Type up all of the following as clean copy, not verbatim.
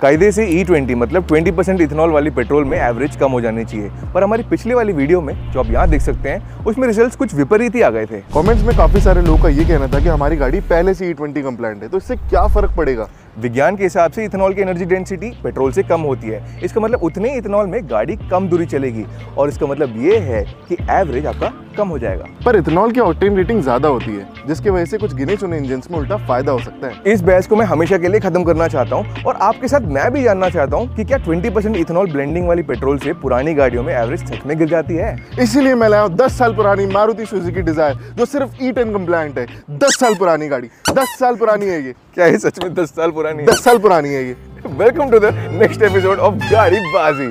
कायदे से E20 मतलब 20% इथेनॉल वाली पेट्रोल में एवरेज कम हो जानी चाहिए, पर हमारी पिछले वाली वीडियो में जो आप यहाँ देख सकते हैं उसमें रिजल्ट्स कुछ विपरीत ही आ गए थे। कमेंट्स में काफी सारे लोगों का ये कहना था कि हमारी गाड़ी पहले से E20 कंप्लायंट है, तो इससे क्या फर्क पड़ेगा। विज्ञान के हिसाब से इथेनॉल की एनर्जी डेंसिटी पेट्रोल से कम होती है। इसका मतलब उतने इथेनॉल में गाड़ी कम दूरी चलेगी और इसका मतलब ये है कि एवरेज आपका कम हो जाएगा। पर इथेनॉल की ऑक्टेन रेटिंग ज्यादा होती है, जिसकी वजह से कुछ गिने चुने इंजन में उल्टा फायदा हो सकता है। इस बहस को मैं हमेशा के लिए खत्म करना चाहता हूँ और आपके साथ मैं भी जानना चाहता हूँ कि क्या 20% इथेनॉल ब्लेंडिंग वाली पेट्रोल से पुरानी गाड़ियों में एवरेज सच में गिर जाती है। इसीलिए मैं लाया हूं 10 साल पुरानी मारुति सुजुकी डिजायर जो सिर्फ E10 कंप्लायंट है। 10 साल पुरानी गाड़ी, 10 साल पुरानी है ये। क्या ये सच में 10 साल पुरानी है? 10 साल पुरानी है ये। Welcome to the next episode of Gaadi Baazi.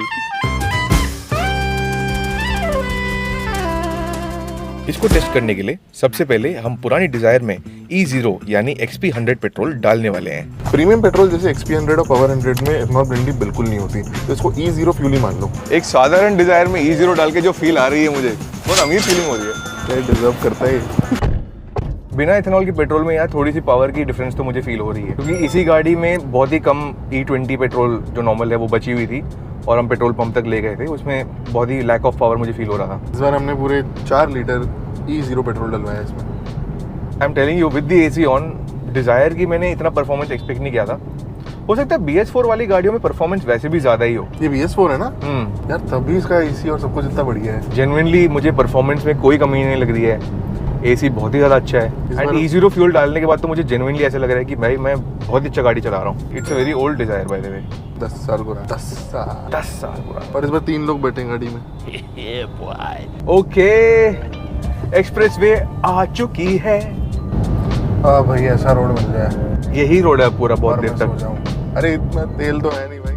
इसको टेस्ट करने के लिए सबसे पहले हम पुरानी डिजायर में E0 यानी XP100 पेट्रोल डालने वाले हैं। प्रीमियम पेट्रोल जैसे XP100 और पावर 100 में इथेनॉल ब्लेंडिंग बिल्कुल नहीं होती, तो इसको E0 फ्यूल ही मान लो। एक साधारण डिजायर में E0 डाल के जो फील आ रही है मुझे बहुत अमीर फीलिंग हो रही है। क्या डिजर्व करता है। बिना इथेनॉल की पेट्रोल में यार थोड़ी सी पावर की डिफरेंस तो मुझे फील हो रही है, क्योंकि इसी गाड़ी में बहुत ही कम E20 पेट्रोल जो नॉर्मल है वो बची हुई थी और हम पेट्रोल पंप तक ले गए थे, उसमें बहुत ही लैक ऑफ पावर मुझे फील हो रहा था। इस बार हमने पूरे 4 लीटर E0 पेट्रोल डलवाया इसमें। I am telling you with the AC on, Dzire की मैंने इतना परफॉर्मेंस एक्सपेक्ट नहीं किया था। हो सकता है BS4 वाली गाड़ियों में परफॉर्मेंस वैसे भी ज्यादा ही हो। ये BS4 है ना यार, तभी इसका AC और सब कुछ इतना बढ़िया है। जेन्युइनली मुझे परफॉर्मेंस में कोई कमी नहीं लग रही है, AC बहुत ही ज़्यादा अच्छा है। एंड E0 फ्यूल डालने के बाद तो मुझे जेन्युइनली ऐसा लग रहा है कि भाई मैं बहुत ही अच्छा गाड़ी चला रहा हूँ। It's a very old Dzire by the way. 10 साल पुराना। 10 साल पुराना। पर इस बार 3 लोग बैठे गाड़ी में। ओके, एक्सप्रेसवे आ चुकी है। भाई ऐसा रोड मिल जाए। यही रोड है पूरा बहुत देर तक। अरे इतना तेल तो है नहीं भाई।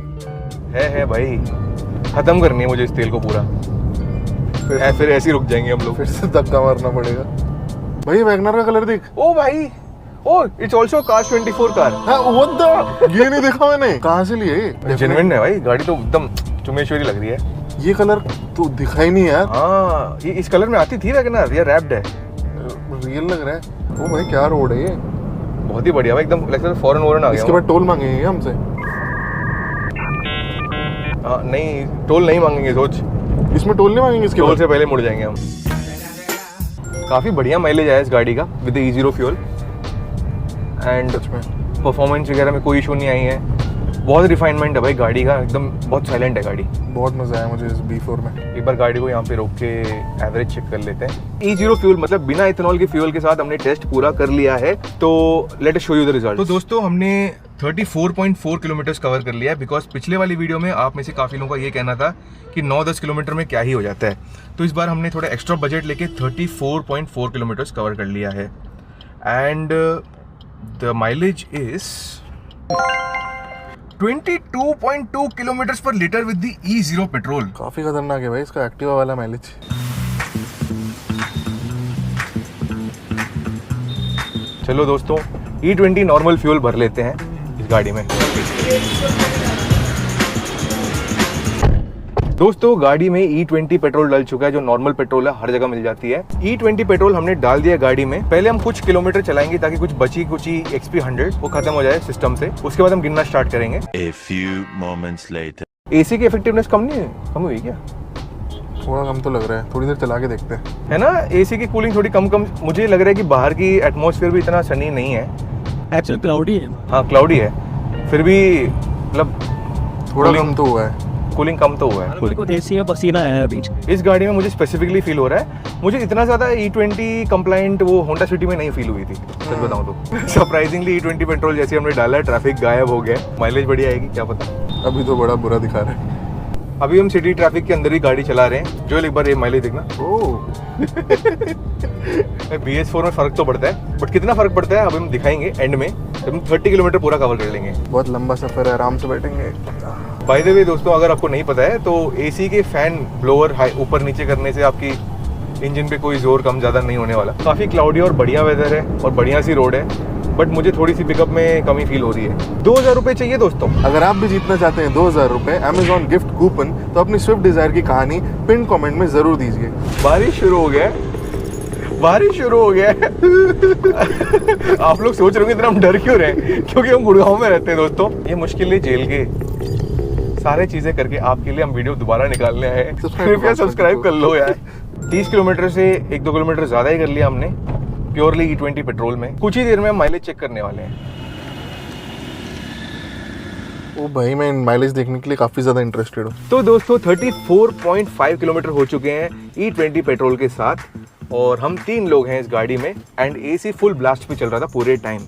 है भाई, खत्म करनी है मुझे इस तेल को पूरा। फिर ऐसे ही रुक जाएंगे हम लोग। फिर से धक्का मारना पड़ेगा। भाई वैगनर का कलर देख। ओ भाई, oh it's also car 24 car. हां व्हाट द, ये नहीं देखा मैंने। कहां से लिए? जेन्युइन है भाई, गाड़ी तो एकदम चुमेश्वरी लग रही है। ये कलर तो दिखा ही नहीं यार। हाँ, ये इस कलर में आती थी वैगनर, ये रैप्ड है। रियल लग रहा है। ओ भाई क्या रोड है ये, बहुत ही बढ़िया भाई, एकदम लगता है फॉरेन वॉरेन आ गया। इसके बाद टोल मांगेंगे हमसे? नहीं, टोल नहीं मांगेंगे, सोच। इसमें टोल नहीं मांगेंगे, इसके टोल से पहले मुड़ जाएंगे हम। काफी बढ़िया माइलेज आया इस गाड़ी का with E0 fuel and performance वगैरह में कोई इशू नहीं आई है। बहुत रिफाइनमेंट है भाई गाड़ी का, एकदम बहुत साइलेंट है गाड़ी। बहुत मजा आया मुझे इस B4 में। एक बार गाड़ी को यहाँ पे रोक के एवरेज चेक कर लेते हैं। E0 फ्यूल मतलब बिना इथेनॉल के फ्यूल के साथ हमने टेस्ट पूरा कर लिया है, तो let us show you the result. तो दोस्तों हमने 34.4 किलोमीटर कवर कर लिया है, बिकॉज पिछले वाली वीडियो में आप में से काफी लोगों का ये कहना था कि 9-10 किलोमीटर में क्या ही हो जाता है, तो इस बार हमने थोड़ा एक्स्ट्रा बजट लेके 34.4 किलोमीटर कवर कर लिया है and the mileage is 22.2 kilometre per litre with the E0 petrol. काफी खतरनाक है भाई इसका एक्टिवा वाला माइलेज। चलो दोस्तों, E20 नॉर्मल फ्यूल भर लेते हैं इस गाड़ी में। दोस्तों गाड़ी में E20 पेट्रोल डल चुका है, जो नॉर्मल पेट्रोल है, हर जगह मिल जाती है। E20 पेट्रोल हमने डाल दिया गाड़ी में। पहले हम कुछ किलोमीटर चलाएंगे ताकि कुछ बची कुची XP100 वो खत्म हो जाए सिस्टम से, उसके बाद हम गिनना स्टार्ट करेंगे। A few moments later. AC की इफेक्टिवनेस कम हुई क्या? थोड़ा कम तो लग रहा है, थोड़ी देर चला के देखते हैं। है ना, AC की कूलिंग थोड़ी कम मुझे लग रहा है कि बाहर की एटमॉस्फेयर भी इतना सनी नहीं है। एक्चुअली क्लाउडी है। हाँ क्लाउडी है, फिर भी मतलब थोड़ा कम तो हुआ है। कूलिंग कम तो हुआ है। बिल्कुल एसी में पसीना है बीच। इस गाड़ी में मुझे स्पेसिफिकली फील हो रहा है, मुझे इतना ज्यादा E20 कंप्लायंट वो होंडा सिटी में नहीं फील हुई थी, सच बताऊं तो। सरप्राइजिंगली E20 पेट्रोल जैसे हमने डाला, ट्रैफिक गायब हो गया, माइलेज बढ़िया आएगी क्या पता। अभी तो बड़ा बुरा दिखा रहा है। अभी हम सिटी ट्रैफिक के अंदर ही गाड़ी चला रहे हैं। जो एक बार ये माइलेज देखना। BS4 में फर्क तो पड़ता है, बट कितना फर्क पड़ता है अभी हम दिखाएंगे एंड में, जब हम 30 किलोमीटर पूरा कवर कर लेंगे। बहुत लंबा सफर है, आराम से बैठेंगे। बाय द वे दोस्तों, अगर आपको नहीं पता है तो AC के फैन ब्लोअर ऊपर नीचे करने से आपकी इंजन पे कोई जोर कम ज्यादा नहीं होने वाला। काफी क्लाउडी और बढ़िया वेदर है और बढ़िया सी रोड है, बट मुझे थोड़ी सी पिकअप में कमी फील हो रही है। 2000 रुपए चाहिए दोस्तों। अगर आप भी जीतना चाहते हैं 2000 रुपए Amazon गिफ्ट कूपन, तो अपनी स्विफ्ट डिजायर की कहानी पिन कमेंट में जरूर दीजिए। बारिश शुरू हो गया है, बारिश शुरू हो गया है। आप लोग सोच रहे होंगे इतना हम डर क्यों रहे हैं, क्योंकि हम गुड़गांव में रहते हैं दोस्तों। ये मुश्किल जेल के सारे चीजें करके आपके लिए हम वीडियो दोबारा निकालने आए हैं। कृपया सब्सक्राइब कर लो यार। 30 किलोमीटर से 1-2 किलोमीटर ज्यादा ही कर लिया हमने प्योरली E20 पेट्रोल में। कुछ ही देर में हम माइलेज चेक करने वाले हैं। ओ भाई, मैं माइलेज देखने के लिए काफी ज्यादा इंटरेस्टेड हूँ। तो दोस्तों 34.5 किलोमीटर हो चुके हैं E20 पेट्रोल के साथ, और हम 3 लोग हैं इस गाड़ी में, एंड AC फुल ब्लास्ट पे चल रहा था पूरे टाइम।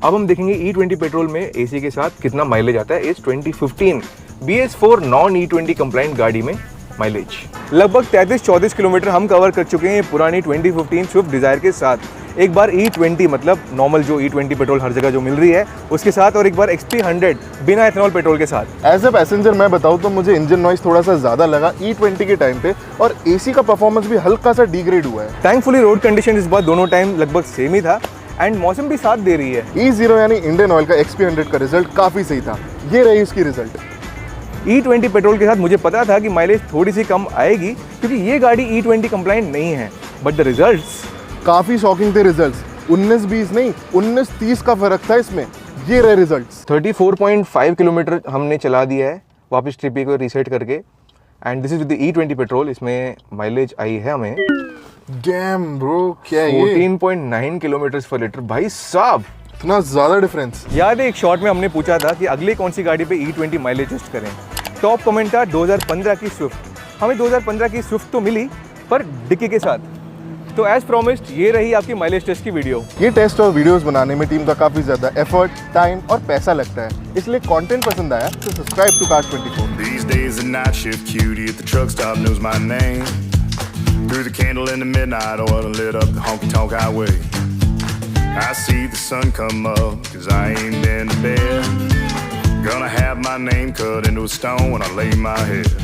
अब हम देखेंगे E20 पेट्रोल में AC के साथ कितना माइलेज आता है इस 2015 BS4 नॉन E20 कंप्लाइंट गाड़ी में। माइलेज लगभग 33-34 किलोमीटर हम कवर कर चुके हैं पुरानी 2015 स्विफ्ट डिजायर के साथ। एक बार E20 मतलब नॉर्मल जो E20 पेट्रोल हर जगह जो मिल रही है उसके साथ, और एक बार XP100 बिना इथेनॉल पेट्रोल के साथ। एज ए पैसेंजर मैं बताऊँ तो मुझे इंजन नॉइस थोड़ा सा ज्यादा लगा E20 के टाइम पे, और AC का परफॉर्मेंस भी हल्का सा डिग्रेड हुआ है। थैंकफुली रोड कंडीशन इस बार दोनों टाइम लगभग सेम ही था, एंड मौसम भी साथ दे रही है। E0 यानी इंडियन ऑयल का XP100 का रिजल्ट काफी सही था। ये रही उसकी रिजल्ट। E20 पेट्रोल के साथ मुझे पता था कि माइलेज थोड़ी सी कम आएगी, क्योंकि ये गाड़ी E20 कंप्लाइंट नहीं है, बट द रिजल्ट्स काफी शॉकिंग थे रिजल्ट्स। 19-20 नहीं, 19-30 का फर्क था इसमें। ये रहे रिजल्ट्स। 34.5 किलोमीटर हमने चला दिया है वापस ट्रिप को रीसेट करके, and this is with E20 petrol. इसमें माइलेज आई है हमें डैम ब्रो, क्या है ये? 14.9 किलोमीटर पर लीटर। भाई साहब, इतना ज्यादा डिफरेंस। याद है एक शॉर्ट में हमने पूछा था कि अगली कौन सी गाड़ी पे E20 माइलेज टेस्ट करें। टॉप कमेंट था 2015 की स्विफ्ट। हमें 2015 की स्विफ्ट तो मिली, पर डिक्की के साथ। तो एज प्रॉमिस्ड ये रही आपकी माइलेज टेस्ट की वीडियो। ये टेस्ट और वीडियोस बनाने में टीम का काफी ज्यादा एफर्ट, टाइम और पैसा लगता है, इसलिए कंटेंट पसंद आया तो subscribe to Cars24। These days the night shift cutie at the truck stop knows my name. Through the candle in the midnight oil lit up the honky-tonk highway. I see the sun come up 'cause I ain't been to bed. Gonna have my name cut into a stone when I lay my head.